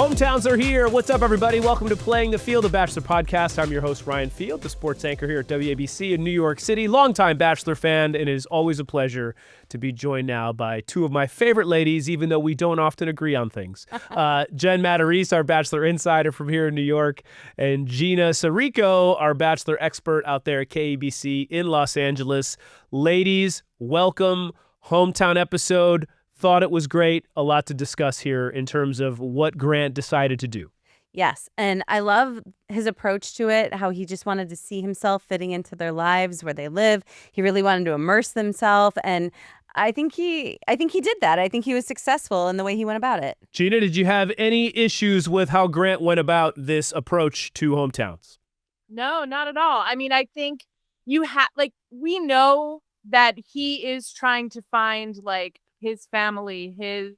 Hometowns are here. What's up, everybody? Welcome to Playing the Field, the Bachelor podcast. I'm your host, Ryan Field, the sports anchor here at WABC in New York City. Longtime Bachelor fan, and it is always a pleasure to be joined now by two of my favorite ladies, even though we don't often agree on things. Jen Matarese, our Bachelor insider from here in New York, and Gina Sarico, our Bachelor expert out there at KABC in Los Angeles. Ladies, welcome. Hometown episode. Thought it was great. A lot to discuss here in terms of what Grant decided to do. Yes, and I love his approach to it, how he just wanted to see himself fitting into their lives, where they live. He really wanted to immerse himself, and I think he did that. I think he was successful in the way he went about it. Gina, did you have any issues with how Grant went about this approach to hometowns? No, not at all. I mean, I think we know that he is trying to find his family, his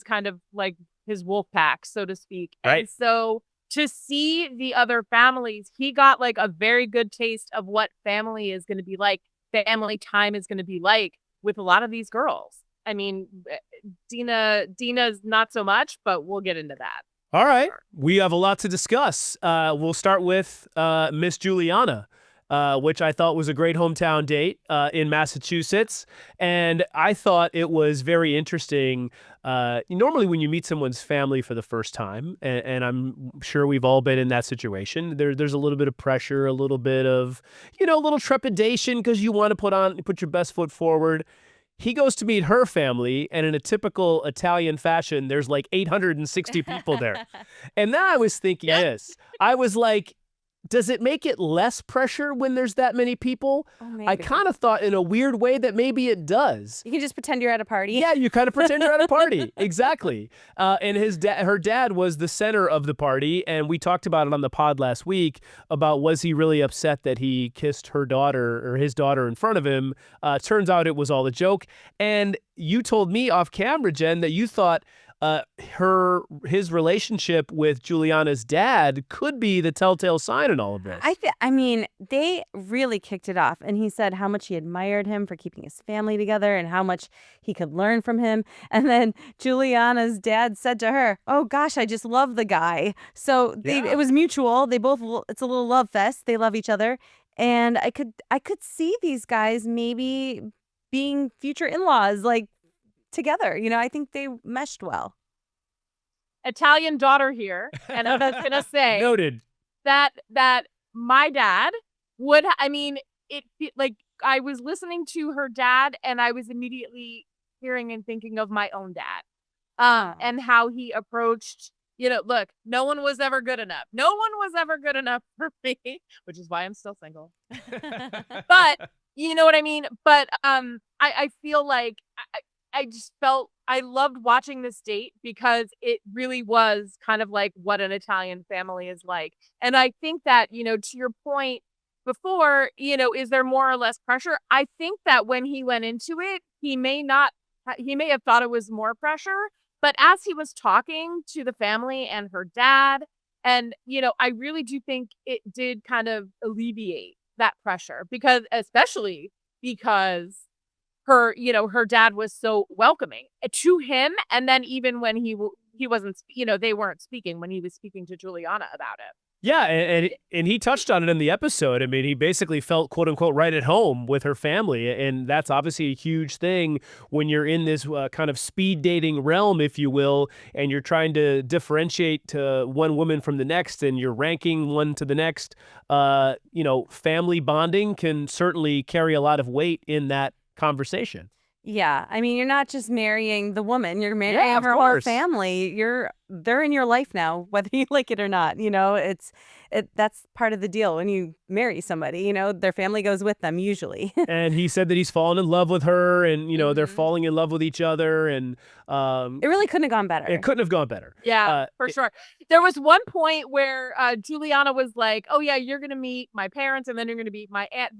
kind of his wolf pack, so to speak. Right. And so to see the other families, he got a very good taste of what family is going to be like, family time is going to be like with a lot of these girls. I mean, Dena's not so much, but we'll get into that. All right. We have a lot to discuss. We'll start with Miss Juliana. Which I thought was a great hometown date in Massachusetts. And I thought it was very interesting. Normally when you meet someone's family for the first time, and I'm sure we've all been in that situation, there's a little bit of pressure, a little bit of, a little trepidation because you want to put your best foot forward. He goes to meet her family, and in a typical Italian fashion, there's 860 people there. And then I was thinking this. I was like, does it make it less pressure when there's that many people? Oh, I kind of thought in a weird way that maybe it does. You can just pretend you're at a party. Yeah, you kind of pretend you're at a party. Exactly. And her dad was the center of the party, and we talked about it on the pod last week about was he really upset that he kissed her daughter or his daughter in front of him. Turns out it was all a joke. And you told me off camera, Jen, that you thought his relationship with Juliana's dad could be the telltale sign in all of this. I mean, they really kicked it off, and he said how much he admired him for keeping his family together and how much he could learn from him. And then Juliana's dad said to her, "Oh gosh, I just love the guy." So it was mutual. It's a little love fest. They love each other, and I could see these guys maybe being future in-laws, together. I think they meshed well. Italian daughter here, and I'm just gonna say noted that my dad would. I mean, I was listening to her dad, and I was immediately hearing and thinking of my own dad, and how he approached. Look, no one was ever good enough. No one was ever good enough for me, which is why I'm still single. But you know what I mean. But I feel like I just felt I loved watching this date because it really was kind of like what an Italian family is like. And I think that, to your point before, is there more or less pressure? I think that when he went into it, he may have thought it was more pressure, but as he was talking to the family and her dad, and, I really do think it did kind of alleviate that pressure especially because her dad was so welcoming to him. And then even when he wasn't, they weren't speaking when he was speaking to Juliana about it. Yeah. And he touched on it in the episode. I mean, he basically felt, quote unquote, right at home with her family. And that's obviously a huge thing when you're in this kind of speed dating realm, if you will, and you're trying to differentiate to one woman from the next and you're ranking one to the next. Family bonding can certainly carry a lot of weight in that conversation. Yeah, I mean, you're not just marrying the woman; you're marrying her whole family. They're in your life now, whether you like it or not. That's part of the deal when you marry somebody. Their family goes with them usually. And he said that he's fallen in love with her, and they're falling in love with each other, and it really couldn't have gone better. It couldn't have gone better. Yeah, for sure. There was one point where Juliana was like, "Oh yeah, you're gonna meet my parents, and then you're gonna meet my aunt."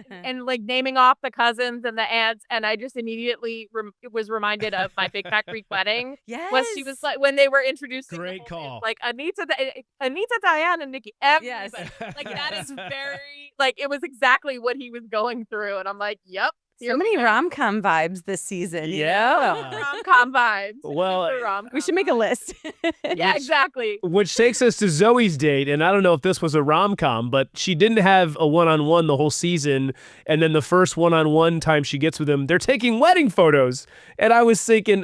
And naming off the cousins and the aunts, and I just immediately was reminded of my Big Fat Greek wedding. Yes, was she was like when they were introducing great call, Anita, Diane, and Nikki. Everybody. Yes. That is very it was exactly what he was going through, and I'm like, yep. So many rom-com vibes this season. Yeah. Rom-com vibes. Well, Super rom-com We should make a vibes. list. Yeah, exactly. Which takes us to Zoe's date, and I don't know if this was a rom-com, but she didn't have a one-on-one the whole season, and then the first one-on-one time she gets with him, they're taking wedding photos, and I was thinking,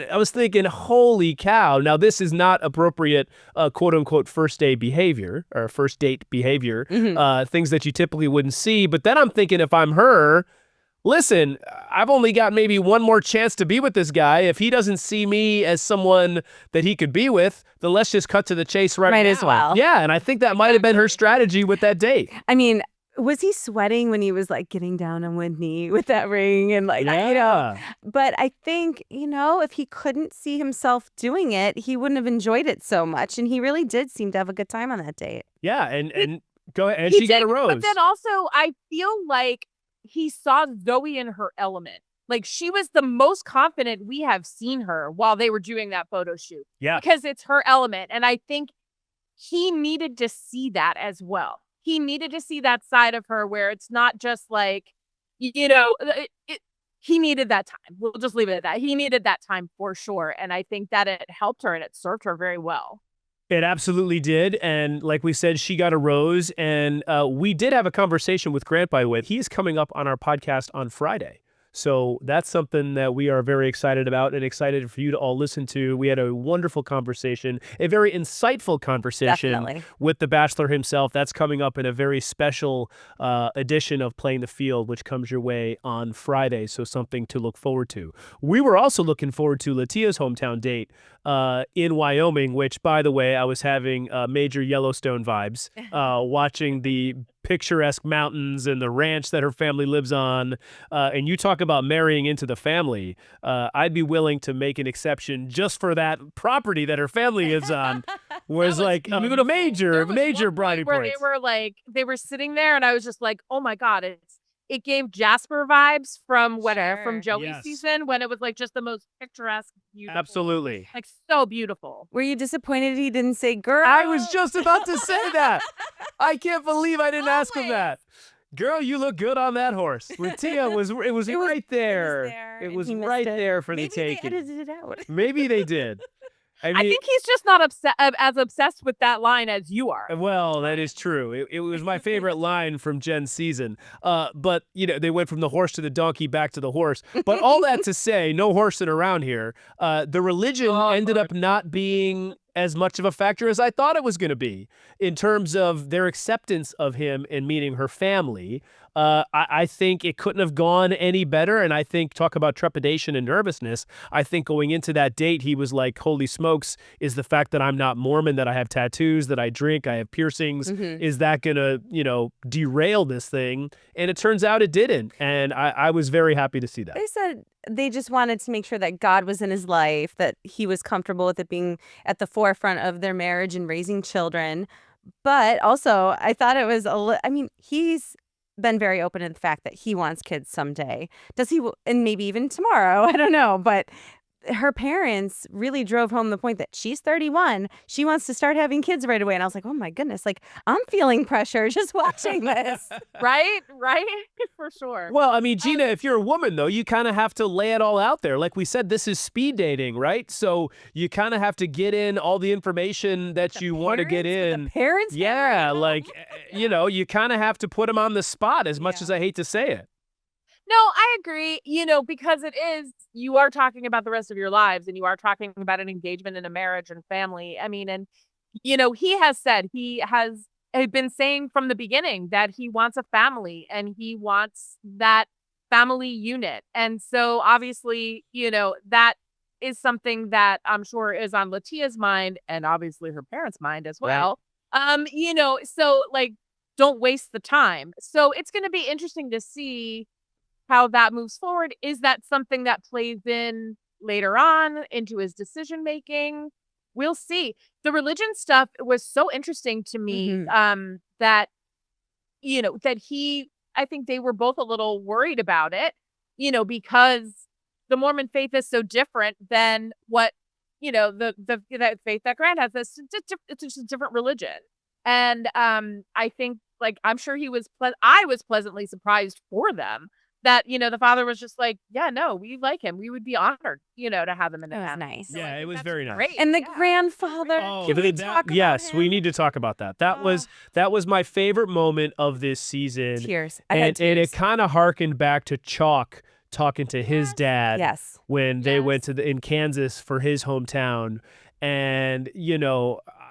holy cow! Now this is not appropriate, quote-unquote, first date behavior or first date behavior, things that you typically wouldn't see. But then I'm thinking, if I'm her, listen, I've only got maybe one more chance to be with this guy. If he doesn't see me as someone that he could be with, then let's just cut to the chase right now. Might as well. Yeah, and I think that might have been her strategy with that date. I mean, was he sweating when he was like getting down on one knee with that ring and like, you know? But I think, if he couldn't see himself doing it, he wouldn't have enjoyed it so much. And he really did seem to have a good time on that date. Yeah, and go ahead. And she got a rose. But then also, I feel like he saw Zoe in her element. Like, she was the most confident we have seen her while they were doing that photo shoot. Yeah. Because it's her element. And I think he needed to see that as well. He needed to see that side of her where it's not just like, he needed that time. We'll just leave it at that. He needed that time for sure. And I think that it helped her and it served her very well. It absolutely did. And like we said, she got a rose. And we did have a conversation with Grant, by the way. He's coming up on our podcast on Friday. So that's something that we are very excited about and excited for you to all listen to. We had a wonderful conversation, a very insightful conversation Definitely. with the Bachelor himself. That's coming up in a very special edition of Playing the Field, which comes your way on Friday. So something to look forward to. We were also looking forward to Litia's hometown date in Wyoming, which, by the way, I was having major Yellowstone vibes watching the picturesque mountains and the ranch that her family lives on. And you talk about marrying into the family. I'd be willing to make an exception just for that property that her family is on. Was like a major brownie where points. they were sitting there and I was just like, oh my God, it gave Jasper vibes from from Joey's season when it was like just the most picturesque, beautiful. Absolutely. Like so beautiful. Were you disappointed he didn't say girl? I was just about to say that. I can't believe I didn't ask him that. Girl, you look good on that horse. Litia was right there. It was right there for the taking. Maybe they edited it out. Maybe they did. I mean, I think he's just not as obsessed with that line as you are. Well, that is true. It was my favorite line from Jen's season. But, they went from the horse to the donkey back to the horse. But all that to say, no horsing around here. The religion ended up not being as much of a factor as I thought it was going to be in terms of their acceptance of him and meeting her family. I think it couldn't have gone any better. And I think, talk about trepidation and nervousness, I think going into that date, he was like, holy smokes, is the fact that I'm not Mormon, that I have tattoos, that I drink, I have piercings, is that going to, derail this thing? And it turns out it didn't. And I was very happy to see that. They said they just wanted to make sure that God was in his life, that he was comfortable with it being at the forefront of their marriage and raising children. But also, I thought it was he's been very open to the fact that he wants kids someday. Does he? And maybe even tomorrow. I don't know. But her parents really drove home the point that she's 31. She wants to start having kids right away. And I was like, oh my goodness, like I'm feeling pressure just watching this. Right? For sure. Well, I mean, Gina, if you're a woman, though, you kind of have to lay it all out there. Like we said, this is speed dating, right? So you kind of have to get in all the information that you want to get in. The parents? Yeah, like, you kind of have to put them on the spot, as much as I hate to say it. No, I agree, because you are talking about the rest of your lives and you are talking about an engagement in a marriage and family. I mean, and, he has said, he has been saying from the beginning that he wants a family and he wants that family unit. And so obviously, that is something that I'm sure is on Latia's mind and obviously her parents' mind as well. Right. So like, don't waste the time. So it's going to be interesting to see how that moves forward. Is that something that plays in later on into his decision making? We'll see. The religion stuff was so interesting to me that I think they were both a little worried about it, because the Mormon faith is so different than what, that faith that Grant has. It's just a different religion. And I think, like, I'm sure I was pleasantly surprised for them that, the father was just like, yeah, no, we like him. We would be honored, to have him in the That was family. nice. So I Yeah, it think was that's very nice. great. And the Yeah. grandfather. Oh, Can we that- talk about yes, we him? need to talk about that. That was my favorite moment of this season. Tears. I had And it tears. kind of harkened back to Chalk talking to his dad Yes. when they went Yes. in Kansas for his hometown. And,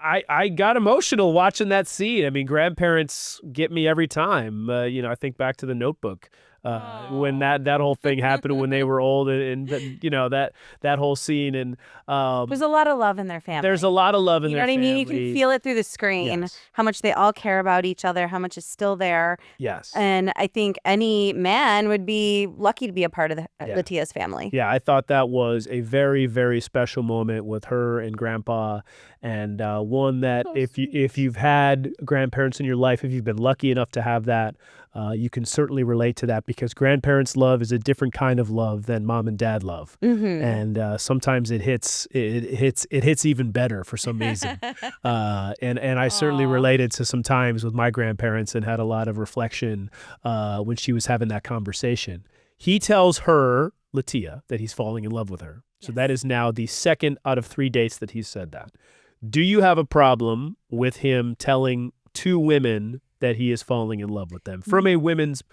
I got emotional watching that scene. I mean, grandparents get me every time. I think back to The Notebook. When that whole thing happened when they were old, and that whole scene, and There's a lot of love in their family. there's a lot of love in You know their what I mean? You family. can feel it through the screen, Yes. how much they all care about each other, how much is still there. Yes. And I think any man would be lucky to be a part of the Yeah. Litia's family. Yeah, I thought that was a very, very special moment with her and Grandpa, and one that So if you've had grandparents in your life, if you've been lucky enough to have that, you can certainly relate to that, because grandparents' love is a different kind of love than mom and dad love, and sometimes it hits even better for some reason. And I certainly Aw. related to some times with my grandparents and had a lot of reflection when she was having that conversation. He tells her, Litia, that he's falling in love with her. So that is now the second out of 3 dates that he's said that. Do you have a problem with him telling 2 women that he is falling in love with them from a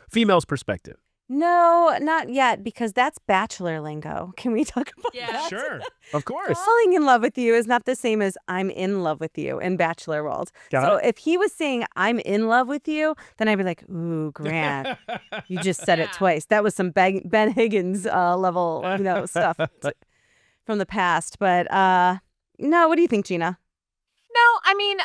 female's perspective? No, not yet, because that's Bachelor lingo. Can we talk about Yeah. that? Sure, of course. Falling in love with you is not the same as I'm in love with you in Bachelor world. Got So it. if he was saying I'm in love with you, then I'd be like, ooh, Grant, you just said it Yeah. twice. That was some Ben Higgins level, stuff from the past. But no, what do you think, Gina? No, I mean,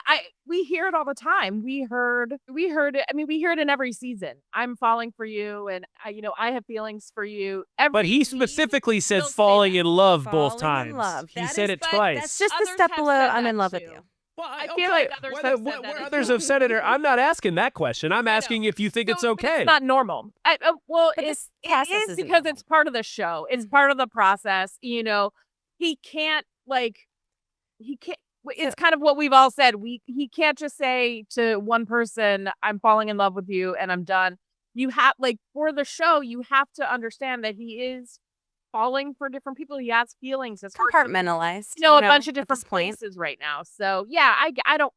we hear it all the time. We heard it. I mean, we hear it in every season. I'm falling for you, and I have feelings for you. But he Every specifically said will say falling that. in love both Falling in times. love. He That said is- it but twice. That's just the Others step have below said I'm that in love with too. you. Well, I feel like others have said that what as others well. have said it. I'm not asking that question. I'm asking if you think it's So, but okay. It's not normal. Well, But it this process is isn't because normal. it's part of the show. It's part of the process. He can't he can't. It's kind of what we've all said. He can't just say to one person, "I'm falling in love with you," and I'm done. You have for the show, you have to understand that he is falling for different people. He has feelings. His heart's Compartmentalized. a bunch of at different this point. places right now. So yeah, I don't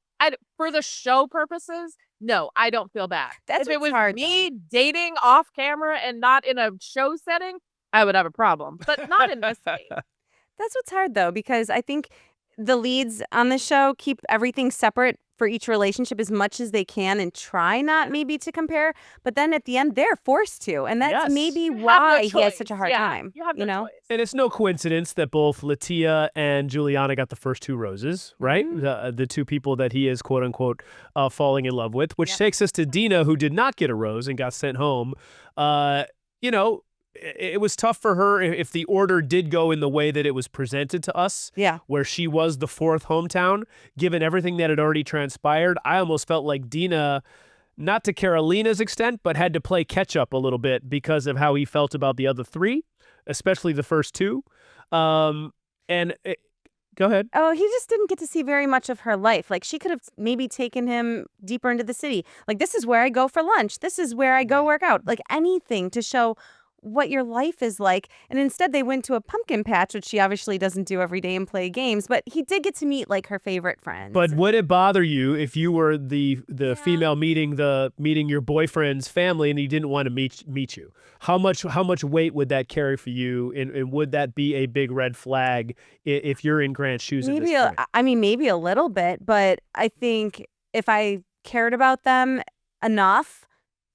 for the show purposes, no, I don't feel bad. That's If it what's was hard, me dating off camera and not in a show setting, I would have a problem. But not in this case. That's what's hard, though, because I think the leads on the show keep everything separate for each relationship as much as they can and try not maybe to compare. But then at the end, they're forced to. And that's Yes. maybe You have no why he has choice. such a hard Yeah, time. You have no choice. And it's no coincidence that both Litia and Juliana got the first 2 roses, right? The 2 people that he is, quote unquote, falling in love with, which takes us to Dena, who did not get a rose and got sent home. It was tough for her if the order did go in the way that it was presented to us, Yeah. where she was the 4th hometown, given everything that had already transpired. I almost felt like Dena, not to Carolina's extent, but had to play catch up a little bit because of how he felt about the other 3, especially the first 2. Go ahead. Oh, he just didn't get to see very much of her life. Like, she could have maybe taken him deeper into the city. Like, this is where I go for lunch. This is where I go work out. Like, anything to show what your life is like. And instead they went to a pumpkin patch, which she obviously doesn't do every day and play games, but he did get to meet like her favorite friends. But would it bother you if you were the female meeting your boyfriend's family and he didn't want to meet you? How much weight would that carry for you, and would that be a big red flag if you're in Grant's shoes at maybe this point? maybe a little bit, but I think if I cared about them enough,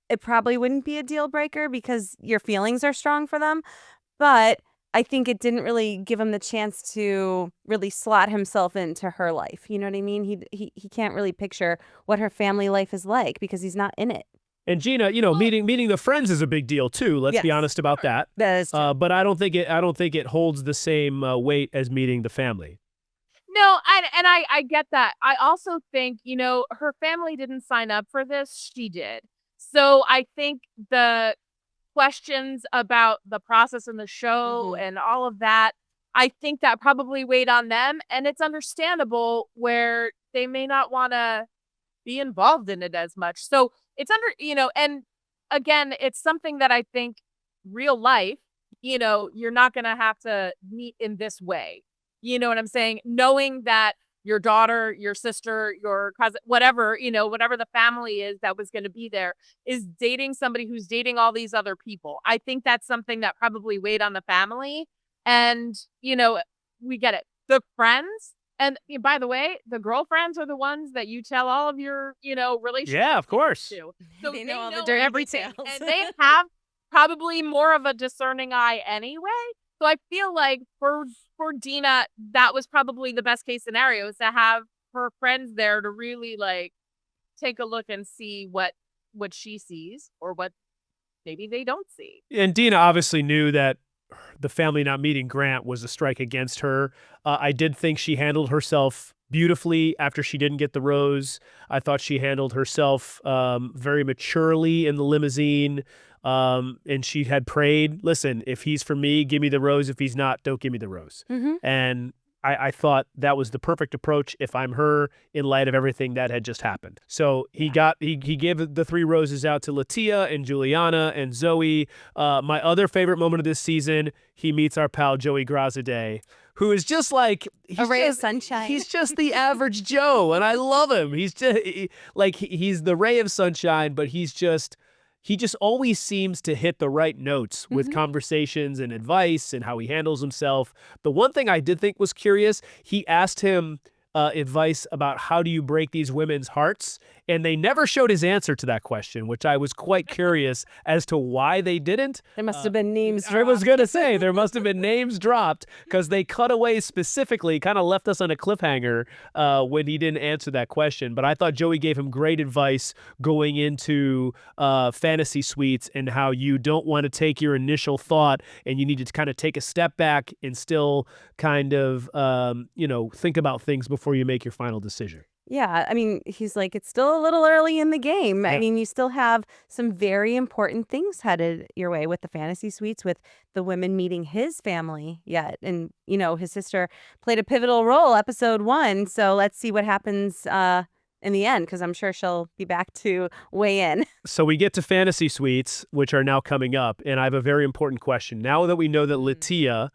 it probably wouldn't be a deal breaker because your feelings are strong for them. But I think it didn't really give him the chance to really slot himself into her life. You know what I mean? He can't really picture what her family life is like because he's not in it. And Gina, meeting the friends is a big deal too. Let's be Yes. honest about that. That is true. But I don't think it holds the same weight as meeting the family. No, I get that. I also think, her family didn't sign up for this. She did. So I think the questions about the process in the show and all of that, I think that probably weighed on them. And it's understandable where they may not want to be involved in it as much. So it's and again, it's something that I think real life, you're not going to have to meet in this way. You know what I'm saying? Knowing that your daughter, your sister, your cousin, whatever, whatever the family is that was going to be there, is dating somebody who's dating all these other people. I think that's something that probably weighed on the family. And, we get it. The friends, and by the way, the girlfriends are the ones that you tell all of your, relationships. Yeah, of course. To. So They know all the dirty everything. details. And they have probably more of a discerning eye anyway. So I feel like for Dina, that was probably the best case scenario, is to have her friends there to really like take a look and see what she sees or what maybe they don't see. And Dina obviously knew that the family not meeting Grant was a strike against her. I did think she handled herself beautifully after she didn't get the rose. I thought she handled herself very maturely in the limousine. And she had prayed, listen, if he's for me, give me the rose. If he's not, don't give me the rose. And I thought that was the perfect approach if I'm her, in light of everything that had just happened. So he gave the 3 roses out to Litia and Juliana and Zoe. My other favorite moment of this season, he meets our pal Joey Grazadeh, who is just like a ray of sunshine. He's just the average Joe, and I love him. He's just he's the ray of sunshine, but he just always seems to hit the right notes with conversations and advice and how he handles himself. The one thing I did think was curious, he asked him advice about how do you break these women's hearts, and they never showed his answer to that question, which I was quite curious as to why they didn't. There must have been names dropped. I was going to say, there must have been names dropped because they cut away specifically, kind of left us on a cliffhanger when he didn't answer that question. But I thought Joey gave him great advice going into fantasy suites and how you don't want to take your initial thought and you need to kind of take a step back and still kind of, think about things before you make your final decision. Yeah, I mean, he's like, it's still a little early in the game. Yeah. I mean, you still have some very important things headed your way with the fantasy suites, with the women meeting his family yet. And, his sister played a pivotal role, episode 1. So let's see what happens in the end, because I'm sure she'll be back to weigh in. So we get to fantasy suites, which are now coming up. And I have a very important question. Now that we know that Litia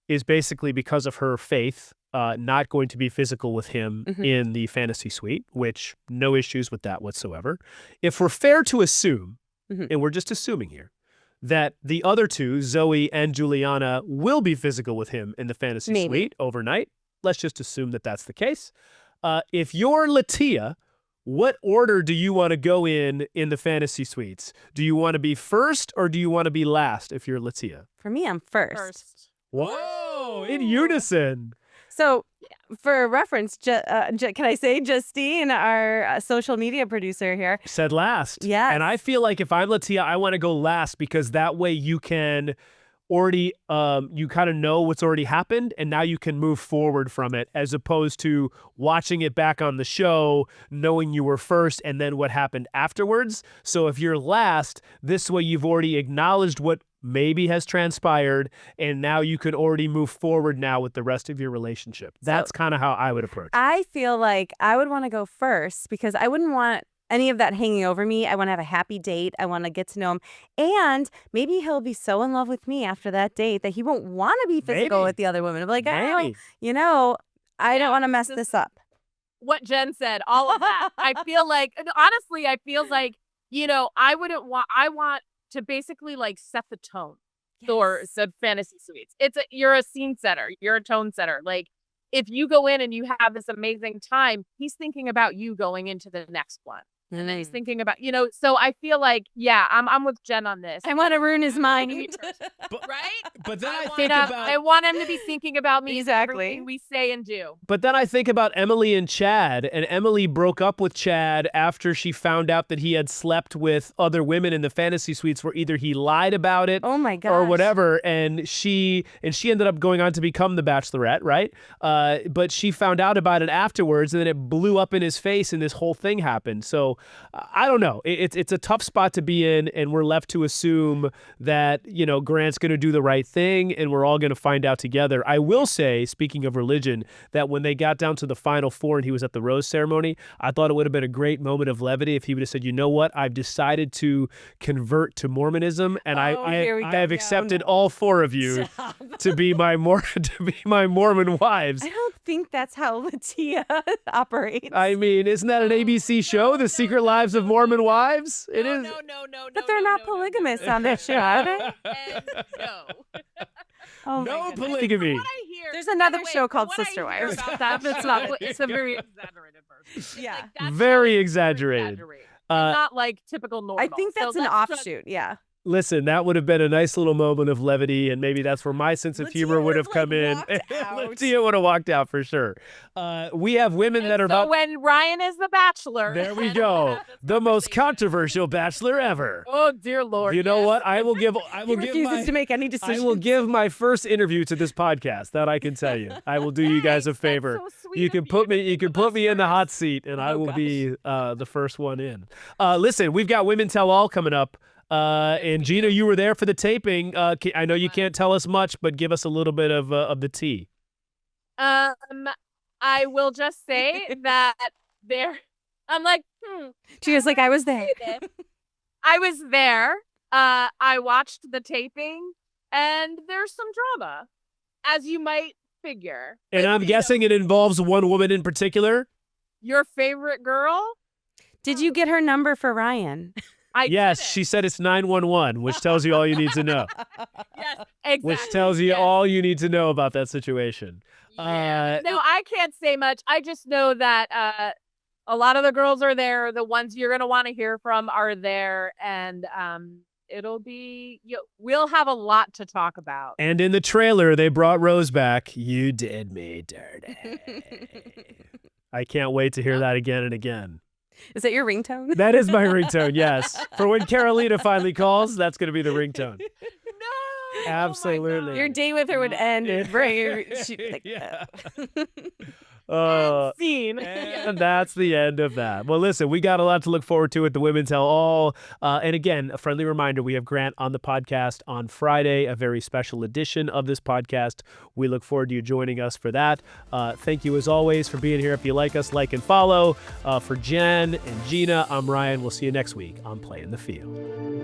is basically, because of her faith, not going to be physical with him in the fantasy suite, which no issues with that whatsoever. If we're fair to assume, and we're just assuming here, that the other two, Zoe and Juliana, will be physical with him in the fantasy suite overnight, let's just assume that that's the case. If you're Litia, what order do you want to go in the fantasy suites? Do you want to be first or do you want to be last if you're Litia? For me, I'm first. Whoa, in unison. So, for reference, can I say Justine, our social media producer here, said last. Yes. And I feel like if I'm Litia, I want to go last because that way you can already, you kind of know what's already happened and now you can move forward from it, as opposed to watching it back on the show, knowing you were first and then what happened afterwards. So if you're last, this way you've already acknowledged what maybe has transpired, and now you can already move forward now with the rest of your relationship. That's kind of how I would approach it. I feel like I would want to go first because I wouldn't want any of that hanging over me. I want to have a happy date. I want to get to know him. And maybe he'll be so in love with me after that date that he won't want to be physical with the other women. I'm like, I don't want to mess this up. What Jen said, all of that. I feel like, honestly, I want to basically like set the tone for the fantasy suites. You're a scene setter. You're a tone setter. Like, if you go in and you have this amazing time, he's thinking about you going into the next one. And then he's thinking about, so I feel like, I'm with Jen on this. I want to ruin his mind. Right? But then I want him to be thinking about me. Exactly. Everything we say and do. But then I think about Emily and Chad, and Emily broke up with Chad after she found out that he had slept with other women in the fantasy suites, where either he lied about it, oh my gosh, or whatever, and she ended up going on to become the Bachelorette, right? But she found out about it afterwards, and then it blew up in his face, and this whole thing happened. So I don't know. It's a tough spot to be in, and we're left to assume that, Grant's going to do the right thing, and we're all going to find out together. I will say, speaking of religion, that when they got down to the final four and he was at the rose ceremony, I thought it would have been a great moment of levity if he would have said, you know what, I've decided to convert to Mormonism, and I have accepted all four of you to be my Mormon wives. I don't think that's how Litia operates. I mean, isn't that an ABC show, The Secret Lives of Mormon Wives? It is. No. But they're not polygamous on that show, are they? No. Oh, No polygamy. What I hear, There's another show called what I Sister hear Wives. about that, it's not. It's a very exaggerated version. Yeah. Like, that's Very how it's exaggerated. Not like typical normal. I think that's So an let's just- offshoot. Yeah. Listen, that would have been a nice little moment of levity, and maybe that's where my sense of Litia humor would would have have, come in. walked out. Litia would have walked out for sure. We have women that are so about. when Ryan is the Bachelor. There we then go. we'll have this The most conversation. controversial Bachelor ever. Oh dear Lord. You know yes. what? I will give. He refuses to make any I decisions. will give my first interview to this podcast. That I can tell you. I will do you guys a Thanks, that's favor. so sweet You of can you put to me. You think can of put us me in the first. hot seat, and I Oh, will gosh. be the first one in. Listen, we've got Women Tell All coming up. And Gina, you were there for the taping. I know you can't tell us much, but give us a little bit of the tea. I will just say that there. I'm like, She was like, I was there. I was there. I watched the taping, and there's some drama, as you might figure. And But, I'm you guessing know, it involves one woman in particular. your favorite girl. Did you get her number for Ryan? I Yes, didn't. she said it's 911, which tells you all you need to know. Yes, exactly. Which tells you yes. all you need to know about that situation. Yeah. No, I can't say much. I just know that a lot of the girls are there. The ones you're gonna want to hear from are there, and it'll be. We'll have a lot to talk about. And in the trailer, they brought Rose back. You did me dirty. I can't wait to hear that again and again. Is that your ringtone? That is my ringtone, yes. For when Carolina finally calls, that's going to be the ringtone. No, Absolutely. Oh my God. Your day with her would end. Yeah. Scene. And that's the end of that. Well, listen, we got a lot to look forward to at the Women Tell All. And again, a friendly reminder, we have Grant on the podcast on Friday, a very special edition of this podcast. We look forward to you joining us for that. Thank you, as always, for being here. If you like us, like and follow. For Jen and Gina, I'm Ryan. We'll see you next week on Play in the Field.